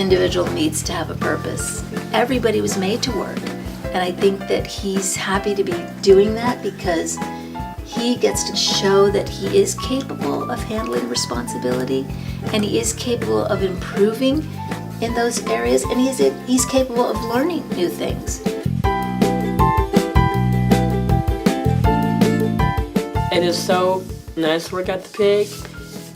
individual needs to have a purpose. Everybody was made to work, and I think that he's happy to be doing that because he gets to show that he is capable of handling responsibility, and he is capable of improving in those areas, and he's capable of learning new things. It is so nice to work at the Pig,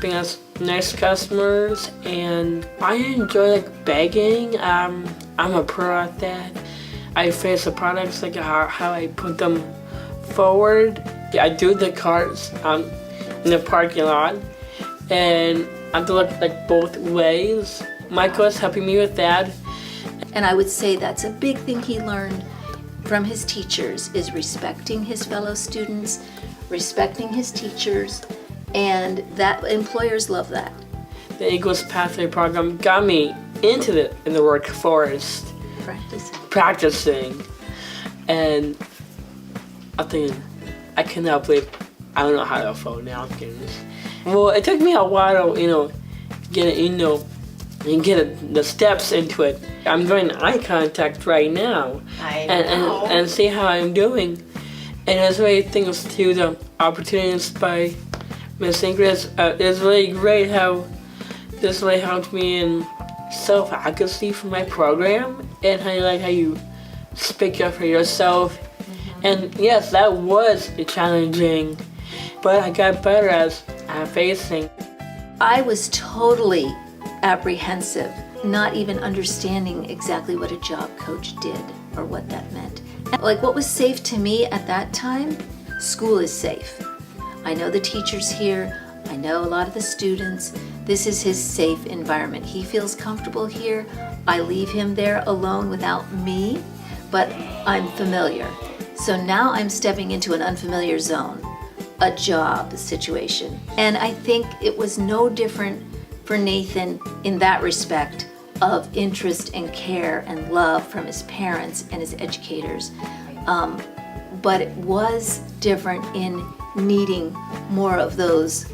being us nice customers, and I enjoy bagging. I'm a pro at that. I face the products, how I put them forward. I do the carts in the parking lot, and I have to look both ways. Michael is helping me with that. And I would say that's a big thing he learned from his teachers, is respecting his fellow students, respecting his teachers, and that employers love that. The Eagles Pathway program got me into the workforce. Practicing. And I'm thinking, I cannot believe I don't know how to phone napkins. Well, it took me a while to, get the steps into it. I'm doing eye contact right now. And see how I'm doing. And it's really thanks to the opportunities by Miss Ingrid. It's really great how this really helped me in self-advocacy for my program, and how you speak up for yourself. And yes, that was challenging, but I got better as I'm facing. I was totally apprehensive, not even understanding exactly what a job coach did or what that meant. What was safe to me at that time, school is safe. I know the teachers here, I know a lot of the students. This is his safe environment. He feels comfortable here. I leave him there alone without me, but I'm familiar. So now I'm stepping into an unfamiliar zone, a job situation. And I think it was no different for Nathan in that respect of interest and care and love from his parents and his educators. But it was different in needing more of those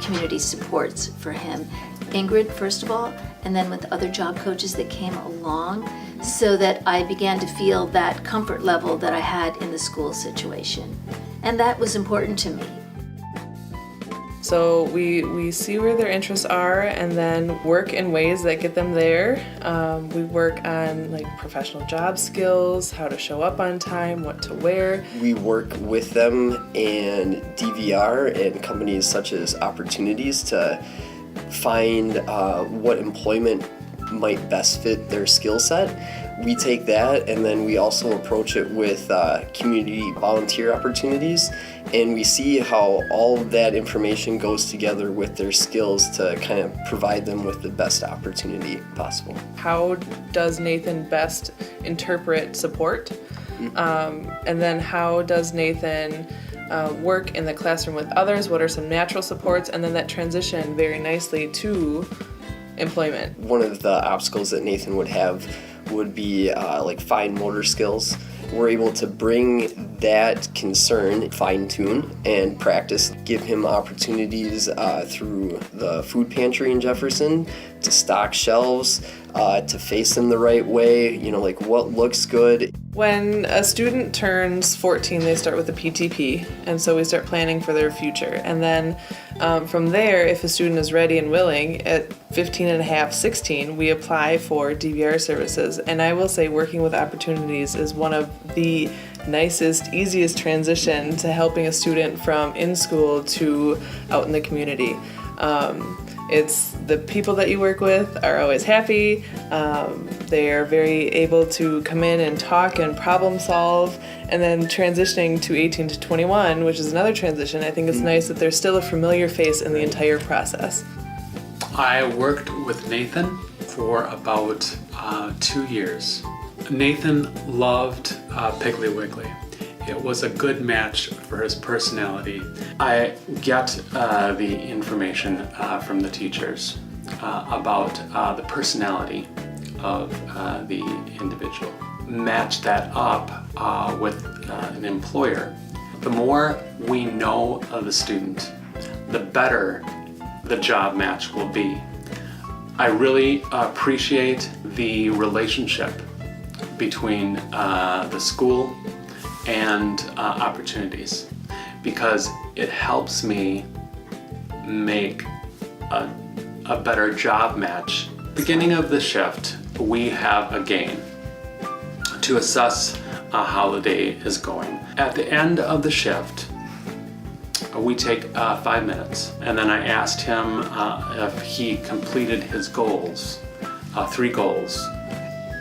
community supports for him. Ingrid, first of all, and then with other job coaches that came along, so that I began to feel that comfort level that I had in the school situation. And that was important to me. So we see where their interests are and then work in ways that get them there. We work on professional job skills, how to show up on time, what to wear. We work with them and DVR and companies such as Opportunities to find what employment might best fit their skill set. We take that and then we also approach it with community volunteer opportunities, and we see how all of that information goes together with their skills to kind of provide them with the best opportunity possible. How does Nathan best interpret support? And then how does Nathan work in the classroom with others? What are some natural supports? And then that transition very nicely to employment. One of the obstacles that Nathan would have would be fine motor skills. We're able to bring that concern, fine-tune, and practice, give him opportunities through the food pantry in Jefferson to stock shelves, to face them the right way, what looks good. When a student turns 14, they start with a PTP, and so we start planning for their future. And then from there, if a student is ready and willing, at 15 and a half, 16, we apply for DVR services. And I will say working with Opportunities is one of the nicest, easiest transition to helping a student from in school to out in the community. It's the people that you work with are always happy. They are very able to come in and talk and problem solve. And then transitioning to 18 to 21, which is another transition, I think it's nice that there's still a familiar face in the entire process. I worked with Nathan for about 2 years. Nathan loved Piggly Wiggly. It was a good match for his personality. I get the information from the teachers about the personality of the individual. Match that up with an employer. The more we know of the student, the better the job match will be. I really appreciate the relationship between the school and opportunities, because it helps me make a better job match. Beginning of the shift, we have a game to assess how the day is going. At the end of the shift, we take 5 minutes, and then I asked him if he completed his goals, 3 goals.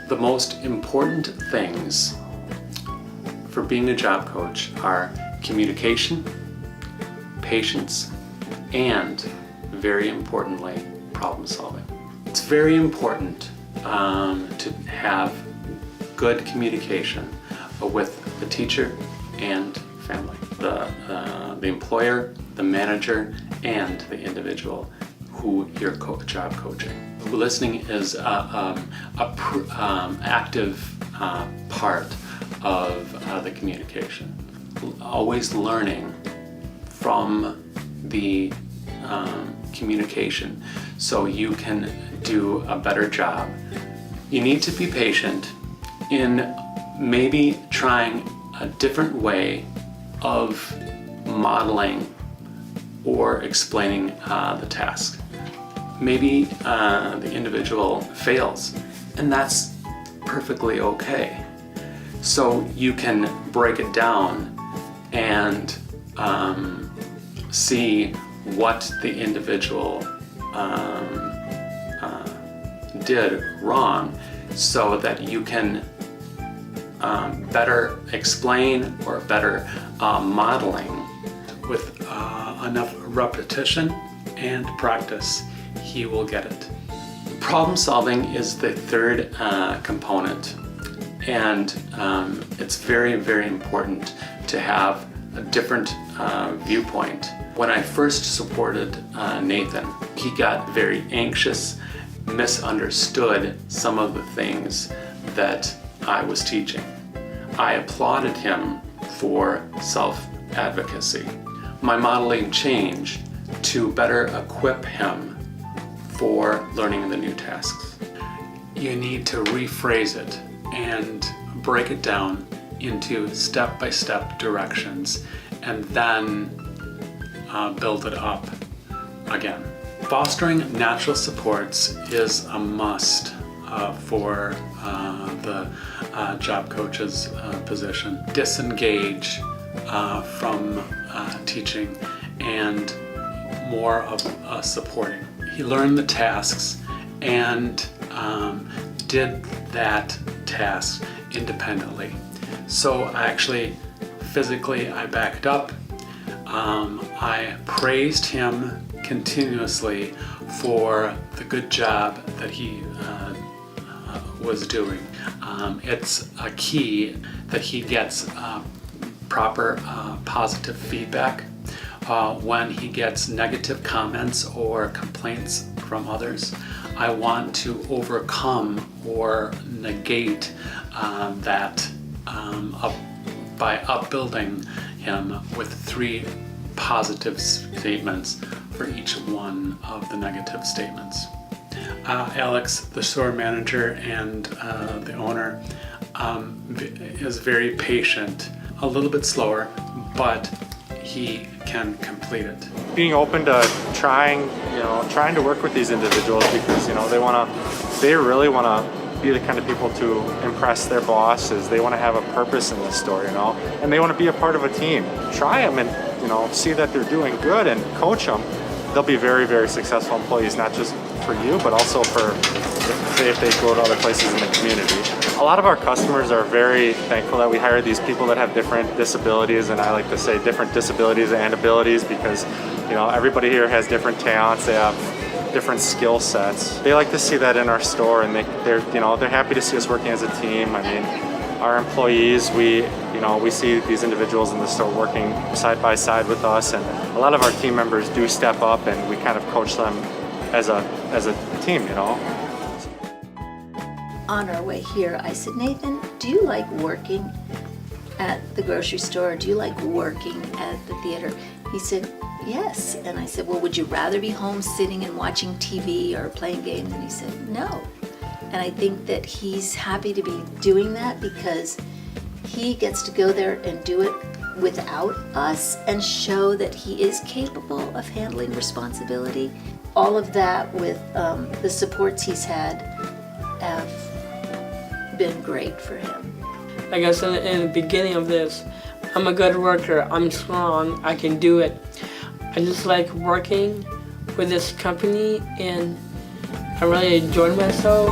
The most important things for being a job coach are communication, patience, and very importantly, problem solving. It's very important to have good communication with the teacher and family, the employer, the manager, and the individual who you're job coaching. Listening is active part of the communication. Always learning from the communication so you can do a better job. You need to be patient in maybe trying a different way of modeling or explaining the task. Maybe the individual fails, and that's perfectly okay. So you can break it down and see what the individual did wrong, so that you can better explain or better modeling. With enough repetition and practice, he will get it. Problem solving is the third component, and it's very, very important to have a different viewpoint. When I first supported Nathan, he got very anxious, misunderstood some of the things that I was teaching. I applauded him for self-advocacy. My modeling changed to better equip him for learning the new tasks. You need to rephrase it and break it down into step-by-step directions, and then build it up again. Fostering natural supports is a must for the job coach's position. Disengage from teaching and more of supporting. He learned the tasks and did that task independently. So actually, physically, I backed up. I praised him continuously for the good job that he was doing. It's a key that he gets proper positive feedback. When he gets negative comments or complaints from others, I want to overcome or negate that by upbuilding him with 3 positive statements for each one of the negative statements. Alex, the store manager and the owner, is very patient, a little bit slower, but he can complete it. Being open to trying to work with these individuals, because they really want to be the kind of people to impress their bosses. They want to have a purpose in this store, and they want to be a part of a team. Try them and see that they're doing good and coach them. They'll be very, very successful employees, not just for you, but also for if they go to other places in the community. A lot of our customers are very thankful that we hire these people that have different disabilities, and I like to say different disabilities and abilities, because everybody here has different talents. They have different skill sets. They like to see that in our store, and they're happy to see us working as a team. I mean, our employees, we see these individuals in the store working side by side with us, and a lot of our team members do step up, and we kind of coach them as a team, On our way here, I said, Nathan, do you like working at the grocery store? Do you like working at the theater? He said, yes. And I said, well, would you rather be home sitting and watching TV or playing games? And he said, no. And I think that he's happy to be doing that because he gets to go there and do it without us and show that he is capable of handling responsibility. All of that with the supports he's had have been great for him. I guess in the beginning of this, I'm a good worker, I'm strong, I can do it. I just like working with this company and I really enjoyed myself.